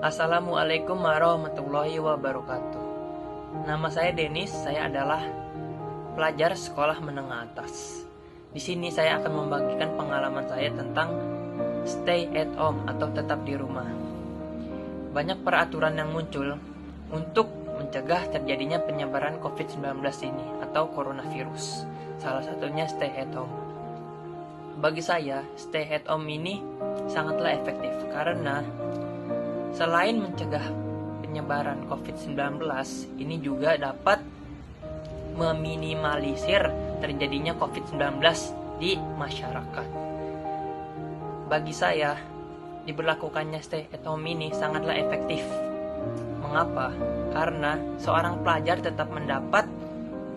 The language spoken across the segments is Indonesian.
Assalamualaikum warahmatullahi wabarakatuh. Nama saya Denis, saya adalah pelajar sekolah menengah atas. Di sini saya akan membagikan pengalaman saya tentang stay at home atau tetap di rumah. Banyak peraturan yang muncul untuk mencegah terjadinya penyebaran COVID-19 ini atau coronavirus. Salah satunya stay at home. Bagi saya, stay at home ini sangatlah efektif karena selain mencegah penyebaran COVID-19, ini juga dapat meminimalisir terjadinya COVID-19 di masyarakat. Bagi saya, diberlakukannya stay at home ini sangatlah efektif. Mengapa? Karena seorang pelajar tetap mendapat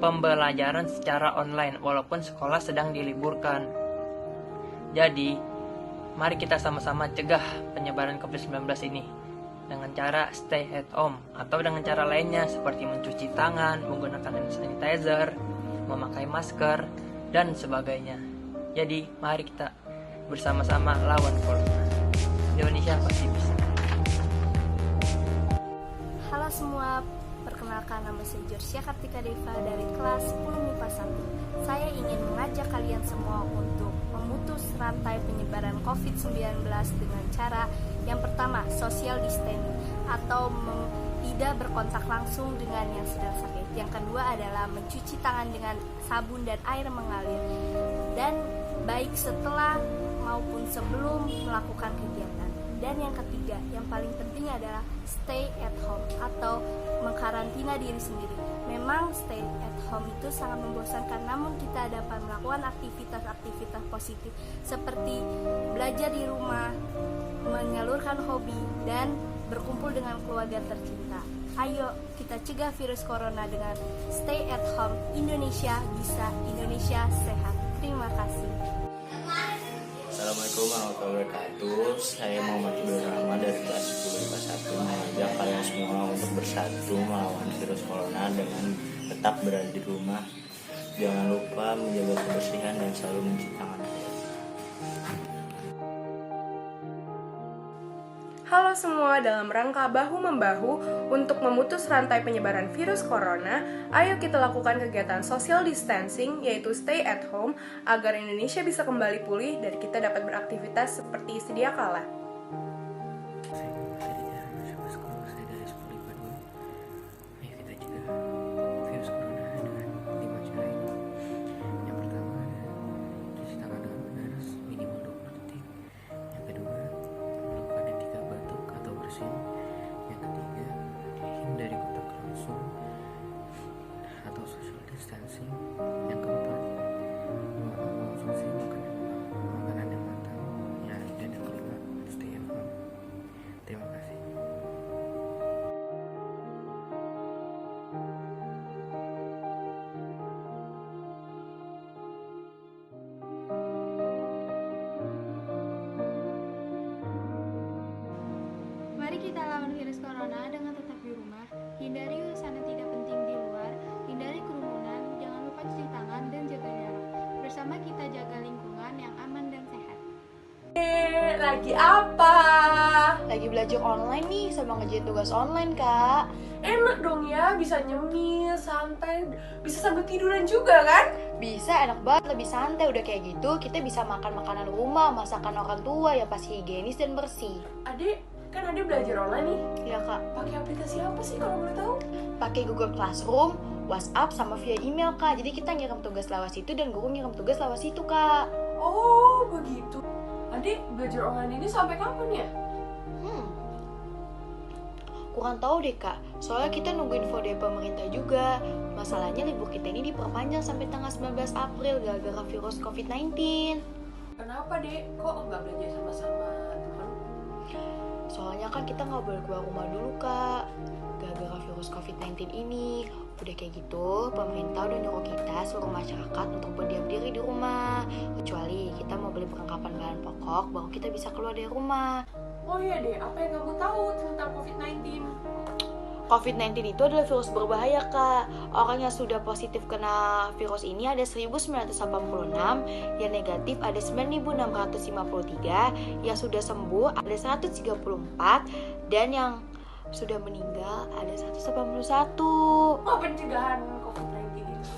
pembelajaran secara online walaupun sekolah sedang diliburkan. Jadi, mari kita sama-sama cegah penyebaran COVID-19 ini dengan cara stay at home atau dengan cara lainnya seperti mencuci tangan, menggunakan hand sanitizer, memakai masker, dan sebagainya. Jadi, mari kita bersama-sama lawan corona. Indonesia pasti bisa. Halo semua, perkenalkan nama saya Georgia Kartika Deva dari kelas 10 MIPA 1. Saya ingin mengajak kalian semua untuk memutus rantai penyebaran COVID-19 dengan cara yang pertama, social distancing atau tidak berkontak langsung dengan yang sedang sakit. Yang kedua adalah mencuci tangan dengan sabun dan air mengalir. Dan baik setelah maupun sebelum melakukan kegiatan. Dan yang ketiga, yang paling penting adalah stay at home atau mengkarantina diri sendiri. Memang stay at home itu sangat membosankan, namun kita dapat melakukan aktivitas-aktivitas positif seperti belajar di rumah, menyalurkan hobi, dan berkumpul dengan keluarga tercinta. Ayo kita cegah virus corona dengan stay at home. Indonesia bisa, Indonesia sehat. Terima kasih. Assalamualaikum warahmatullahi wabarakatuh. Saya Muhammad Ibrahim Rahman dari kelas 10 IPA 1 mengajak kalian semua untuk bersatu melawan virus corona dengan tetap berada di rumah. Jangan lupa menjaga kebersihan dan selalu mencuci tangan. Halo semua, dalam rangka bahu-membahu untuk memutus rantai penyebaran virus corona, ayo kita lakukan kegiatan social distancing, yaitu stay at home, agar Indonesia bisa kembali pulih dan kita dapat beraktivitas seperti sedia kala. Yang ketiga, hindari kontak langsung atau social distancing. Yang keempat, konsumsi makanan yang matang. Dan yang kelima, stay at home. Terima kasih. Mari kita lawan virus corona dengan tetap di rumah, hindari urusan yang tidak penting di luar, hindari kerumunan, jangan lupa cuci tangan dan jaga jarak. Bersama kita jaga lingkungan yang aman dan sehat. Lagi apa? Lagi belajar online nih sama ngerjain tugas online, Kak. Enak dong ya, bisa nyemil, santai, bisa sambil tiduran juga kan? Bisa, enak banget, lebih santai. Udah kayak gitu, kita bisa makan makanan rumah, masakan orang tua yang pasti higienis dan bersih. Adek, kan Adek belajar online nih. Iya, Kak. Pakai aplikasi apa sih kalau boleh tahu? Pakai Google Classroom, WhatsApp, sama via email, Kak. Jadi kita ngirim tugas lewat situ dan guru ngirim tugas lewat situ, Kak. Oh, begitu. Adek belajar online ini sampai kapan ya? Kurang tahu deh, Kak. Soalnya kita nunggu info dari pemerintah juga. Masalahnya libur kita ini diperpanjang sampai tanggal 19 April gara-gara virus COVID-19. Kenapa, Dek? Kok nggak belajar sama-sama teman? Soalnya kan kita nggak boleh keluar rumah dulu, Kak. Gara-gara virus COVID-19 ini. Udah kayak gitu, pemerintah udah nyuruh kita seluruh masyarakat untuk berdiam diri di rumah. Kecuali kita mau beli perlengkapan bahan pokok, baru kita bisa keluar dari rumah. Oh iya deh, apa yang kamu tahu tentang COVID-19? COVID-19 itu adalah virus berbahaya, Kak. Orang yang sudah positif kena virus ini ada 1986, yang negatif ada 9653, yang sudah sembuh ada 134, Dan yang sudah meninggal ada 181. Oh, pencegahan COVID-19 itu.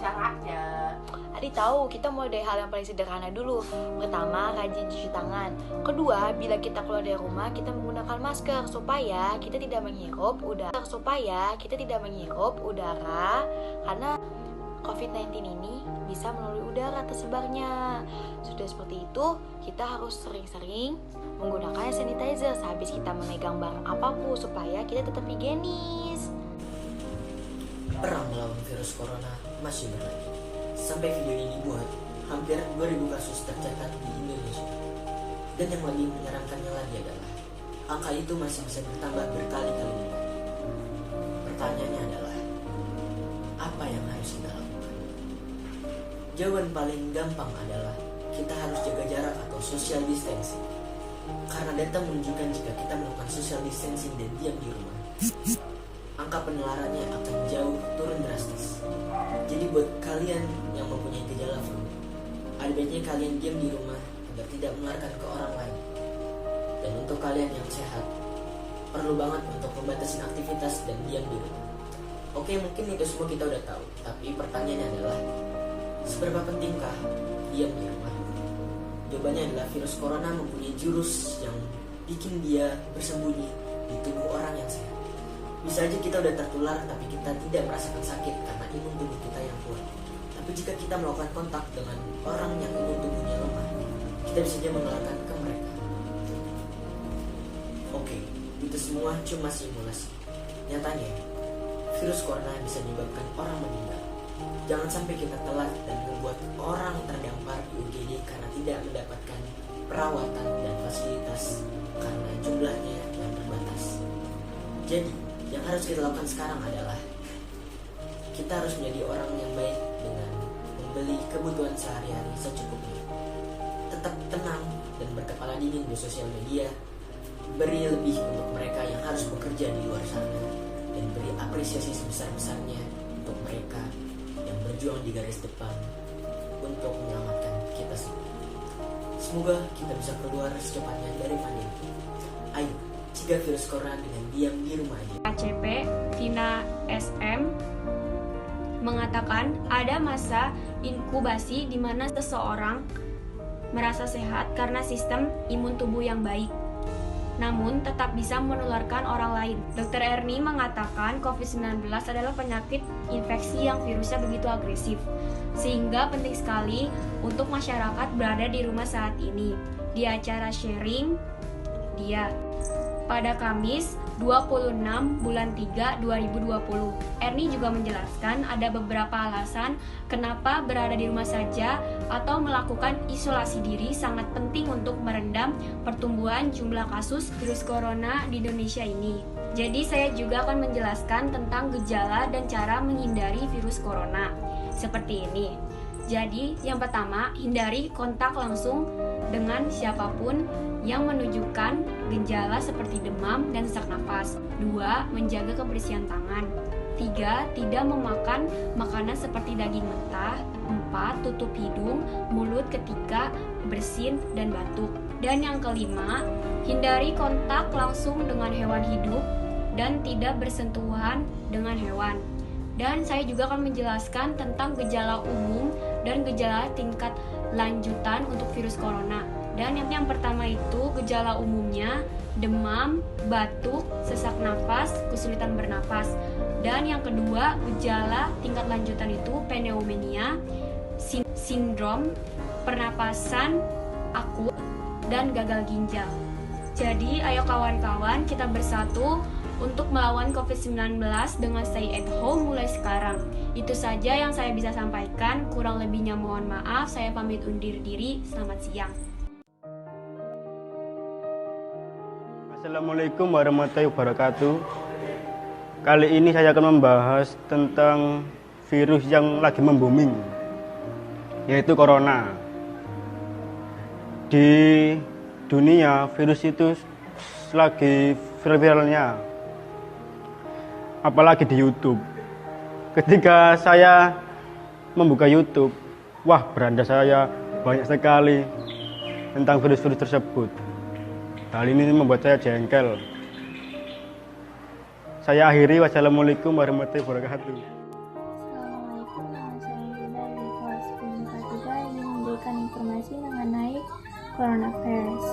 Caranya. Adi tahu, kita mulai dari hal yang paling sederhana dulu. Pertama, rajin cuci tangan. Kedua, bila kita keluar dari rumah, kita menggunakan masker supaya kita tidak menghirup udara karena COVID-19 ini bisa melalui udara tersebarnya. Sudah seperti itu, kita harus sering-sering menggunakan hand sanitizer sehabis kita memegang barang apapun supaya kita tetap higienis. Perang melawan virus corona masih berlanjut. Sampai video ini dibuat, hampir 2000 kasus tercatat di Indonesia. Dan yang lebih menyeramkannya lagi adalah angka itu masih bisa bertambah berkali-kali lipat. Pertanyaannya adalah, apa yang harus kita lakukan? Jawaban paling gampang adalah kita harus jaga jarak atau social distancing. Karena data menunjukkan jika kita melakukan social distancing dan diam di rumah, angka penularannya akan jauh turun drastis. Jadi buat kalian yang mempunyai gejala flu, ada baiknya kalian diam di rumah agar tidak menularkan ke orang lain. Dan untuk kalian yang sehat, perlu banget untuk membatasi aktivitas dan diam di rumah. Oke, mungkin itu semua kita udah tahu, tapi pertanyaannya adalah, seberapa pentingkah diam di rumah? Jawabannya adalah virus corona mempunyai jurus yang bikin dia bersembunyi di tubuh orang yang sehat. Bisa aja kita udah tertular tapi kita tidak merasakan sakit karena imun tubuh kita yang kuat. Tapi jika kita melakukan kontak dengan orang yang imun tubuhnya lemah, kita bisa aja menularkan ke mereka. Oke, itu semua cuma simulasi. Nyatanya, virus corona bisa menyebabkan orang meninggal. Jangan sampai kita telat dan membuat orang terdampar di UGD karena tidak mendapatkan perawatan dan fasilitas karena jumlahnya yang terbatas. Jadi, yang harus kita lakukan sekarang adalah kita harus menjadi orang yang baik dengan membeli kebutuhan sehari-hari secukupnya. Tetap tenang dan berkepala dingin di sosial media. Beri lebih untuk mereka yang harus bekerja di luar sana, dan beri apresiasi sebesar-besarnya untuk mereka yang berjuang di garis depan untuk menyelamatkan kita semua. Semoga kita bisa keluar secepatnya dari pandemi. Ayo, cegah virus corona dengan diam di rumah aja. ACP Tina SM mengatakan ada masa inkubasi di mana seseorang merasa sehat karena sistem imun tubuh yang baik, namun tetap bisa menularkan orang lain. Dr. Erni mengatakan COVID-19 adalah penyakit infeksi yang virusnya begitu agresif, sehingga penting sekali untuk masyarakat berada di rumah saat ini. Di acara sharing dia pada Kamis 26 bulan 3 2020. Erni juga menjelaskan ada beberapa alasan kenapa berada di rumah saja atau melakukan isolasi diri sangat penting untuk meredam pertumbuhan jumlah kasus virus corona di Indonesia ini. Jadi saya juga akan menjelaskan tentang gejala dan cara menghindari virus corona. Seperti ini. Jadi yang pertama, hindari kontak langsung dengan siapapun yang menunjukkan gejala seperti demam dan sesak nafas. 2. Menjaga kebersihan tangan. 3. Tidak memakan makanan seperti daging mentah. 4. Tutup hidung, mulut ketika bersin dan batuk. Dan yang kelima, hindari kontak langsung dengan hewan hidup dan tidak bersentuhan dengan hewan. Dan saya juga akan menjelaskan tentang gejala umum dan gejala tingkat lanjutan untuk virus corona. Dan yang pertama itu gejala umumnya demam, batuk, sesak nafas, kesulitan bernapas. Dan yang kedua gejala tingkat lanjutan itu pneumonia, sindrom pernapasan akut, dan gagal ginjal. Jadi ayo kawan-kawan kita bersatu untuk melawan COVID-19 dengan stay at home mulai sekarang. Itu saja yang saya bisa sampaikan, kurang lebihnya mohon maaf, saya pamit undur diri, selamat siang. Assalamualaikum warahmatullahi wabarakatuh. Kali ini saya akan membahas tentang virus yang lagi membuming, yaitu corona. Di dunia virus itu lagi viral-viralnya, apalagi di YouTube. Ketika saya membuka YouTube, wah beranda saya banyak sekali tentang virus-virus tersebut. Hal ini membuat saya jengkel. Saya akhiri, wassalamualaikum warahmatullahi wabarakatuh. Assalamualaikum, nama saya Yuda dari kelas 10 IPA 3 ingin memberikan informasi mengenai coronavirus.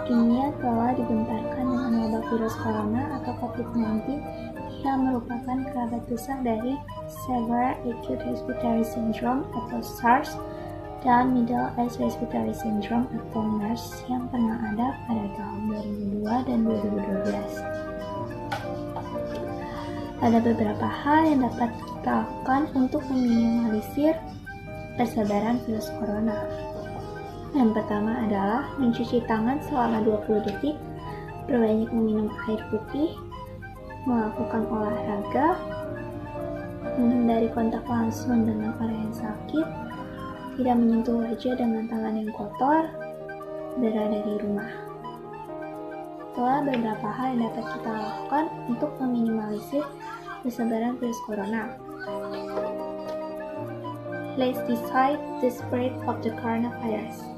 Dunia telah dibentarkan dengan wabah virus corona atau COVID-19 yang merupakan kerabat besar dari Severe Acute Respiratory Syndrome atau SARS dan Middle Age Respiratory Syndrome atau MERS yang pernah ada pada tahun 2002 dan 2012. Ada beberapa hal yang dapat kita lakukan untuk meminimalisir persebaran virus corona. Yang pertama adalah mencuci tangan selama 20 detik, berbanyak meminum air putih, melakukan olahraga, menghindari kontak langsung dengan orang yang sakit, tidak menyentuh wajah dengan tangan yang kotor, berada di rumah. Itulah beberapa hal yang dapat kita lakukan untuk meminimalisir persebaran virus corona. Let's decide the spread of the coronavirus.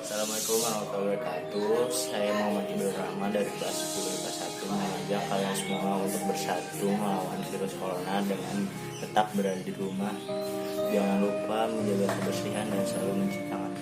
Assalamualaikum warahmatullahi wabarakatuh. Saya Muhammad Ibrahim Rahman dari kelas 10 IPA 1 mengajak kalian semua untuk bersatu melawan virus corona dengan tetap berada di rumah. Jangan lupa menjaga kebersihan dan selalu mencuci tangan.